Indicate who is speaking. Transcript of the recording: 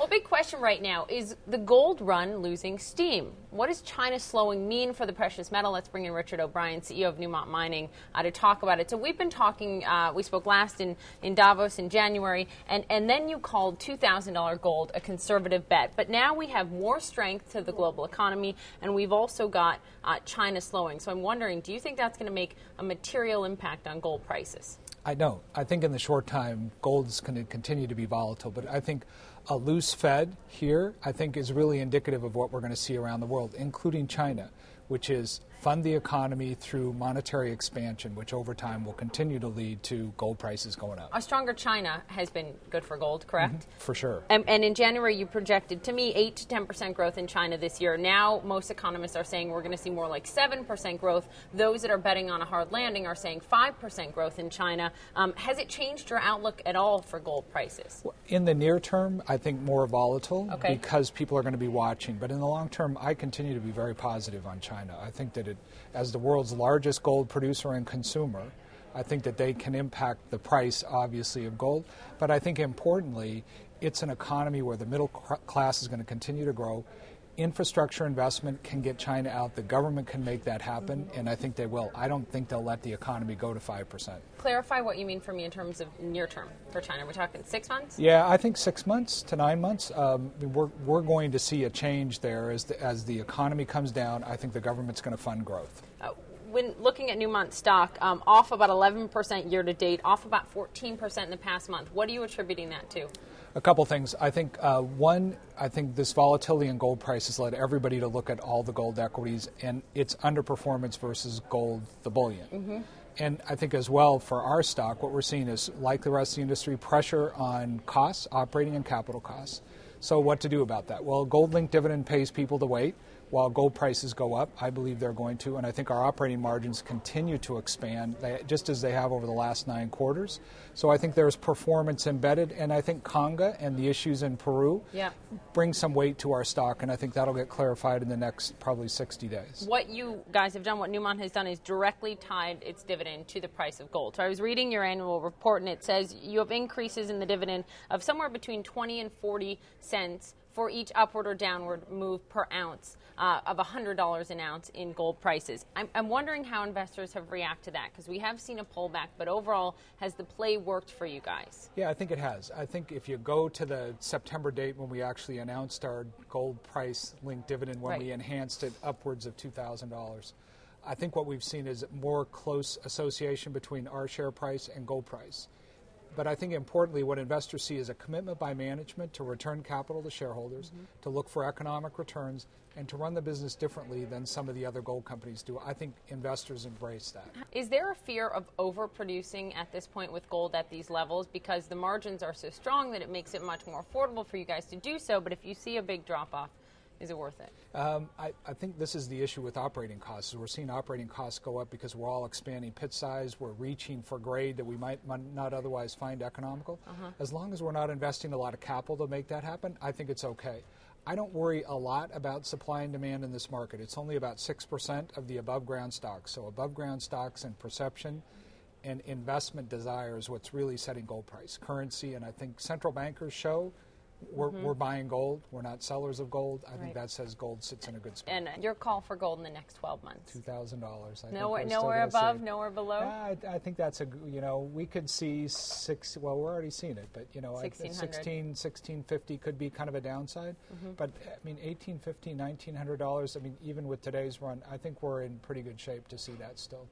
Speaker 1: Well, big question right now, is the gold run losing steam? What does China's slowing mean for the precious metal? Let's bring in Richard O'Brien, CEO of Newmont Mining, to talk about it. So we've been talking, we spoke last in Davos in January, and then you called $2,000 gold a conservative bet. But now we have more strength to the global economy, and we've also got China slowing. So I'm wondering, do you think that's going to make a material impact on gold prices?
Speaker 2: I don't. I think in the short time, gold is going to continue to be volatile, but I think a loose Fed here, I think, is really indicative of what we're going to see around the world, including China, which is fund the economy through monetary expansion, which over time will continue to lead to gold prices going up.
Speaker 1: A stronger China has been good for gold, correct?
Speaker 2: Mm-hmm. For sure.
Speaker 1: And in January, you projected, to me, 8 to 10% growth in China this year. Now, most economists are saying we're going to see more like 7% growth. Those that are betting on a hard landing are saying 5% growth in China. Has it changed your outlook at all for gold prices?
Speaker 2: In the near term, I think more volatile because people are going to be watching. But in the long term, I continue to be very positive on China. I think that as the world's largest gold producer and consumer, I think that they can impact the price, obviously, of gold. But I think importantly, it's an economy where the middle class is going to continue to grow. Infrastructure investment can get China out. The government can make that happen, and I think they will. I don't think they'll let the economy go to 5%.
Speaker 1: Clarify what you mean for me in terms of near term for China. We're talking 6 months?
Speaker 2: Yeah, I think 6 months to 9 months. We're going to see a change there as the economy comes down. I think the government's going to fund growth.
Speaker 1: When looking at Newmont stock, off about 11% year to date, off about 14% in the past month. What are you attributing that to?
Speaker 2: A couple things. I think one, I think this volatility in gold prices led everybody to look at all the gold equities and its underperformance versus gold, the bullion. Mm-hmm. And I think as well for our stock, what we're seeing is, like the rest of the industry, pressure on costs, operating and capital costs. So what to do about that? Well, gold-linked dividend pays people to wait. While gold prices go up, I believe they're going to, and I think our operating margins continue to expand, just as they have over the last 9 quarters. So I think there's performance embedded, and I think Conga and the issues in Peru bring some weight to our stock, and I think that'll get clarified in the next probably 60 days.
Speaker 1: What you guys have done, what Newmont has done, is directly tied its dividend to the price of gold. So I was reading your annual report, and it says you have increases in the dividend of somewhere between 20 and 40 cents for each upward or downward move per ounce of $100 an ounce in gold prices. I'm wondering how investors have reacted to that, because we have seen a pullback, but overall, has the play worked for you guys?
Speaker 2: Yeah, I think it has. I think if you go to the September date when we actually announced our gold price linked dividend, when we enhanced it upwards of $2,000, I think what we've seen is more close association between our share price and gold price. But I think importantly, what investors see is a commitment by management to return capital to shareholders, to look for economic returns, and to run the business differently than some of the other gold companies do. I think investors embrace that.
Speaker 1: Is there a fear of overproducing at this point with gold at these levels, because the margins are so strong that it makes it much more affordable for you guys to do so, but if you see a big drop-off, is it worth it?
Speaker 2: I think this is the issue with operating costs. We're seeing operating costs go up because we're all expanding pit size. We're reaching for grade that we might not otherwise find economical. As long as we're not investing a lot of capital to make that happen, I think it's okay. I don't worry a lot about supply and demand in this market. It's only about 6% of the above-ground stocks. So above-ground stocks and perception and investment desire is what's really setting gold price. Currency, and I think central bankers show we're buying gold. We're not sellers of gold. I think that says gold sits in a good spot.
Speaker 1: And your call for gold in the next 12 months?
Speaker 2: $2,000.
Speaker 1: Nowhere above, nowhere below?
Speaker 2: I think that's we could see we're already seeing it, but, 1650 could be kind of a downside. But, $1,850, $1,900, even with today's run, I think we're in pretty good shape to see that still.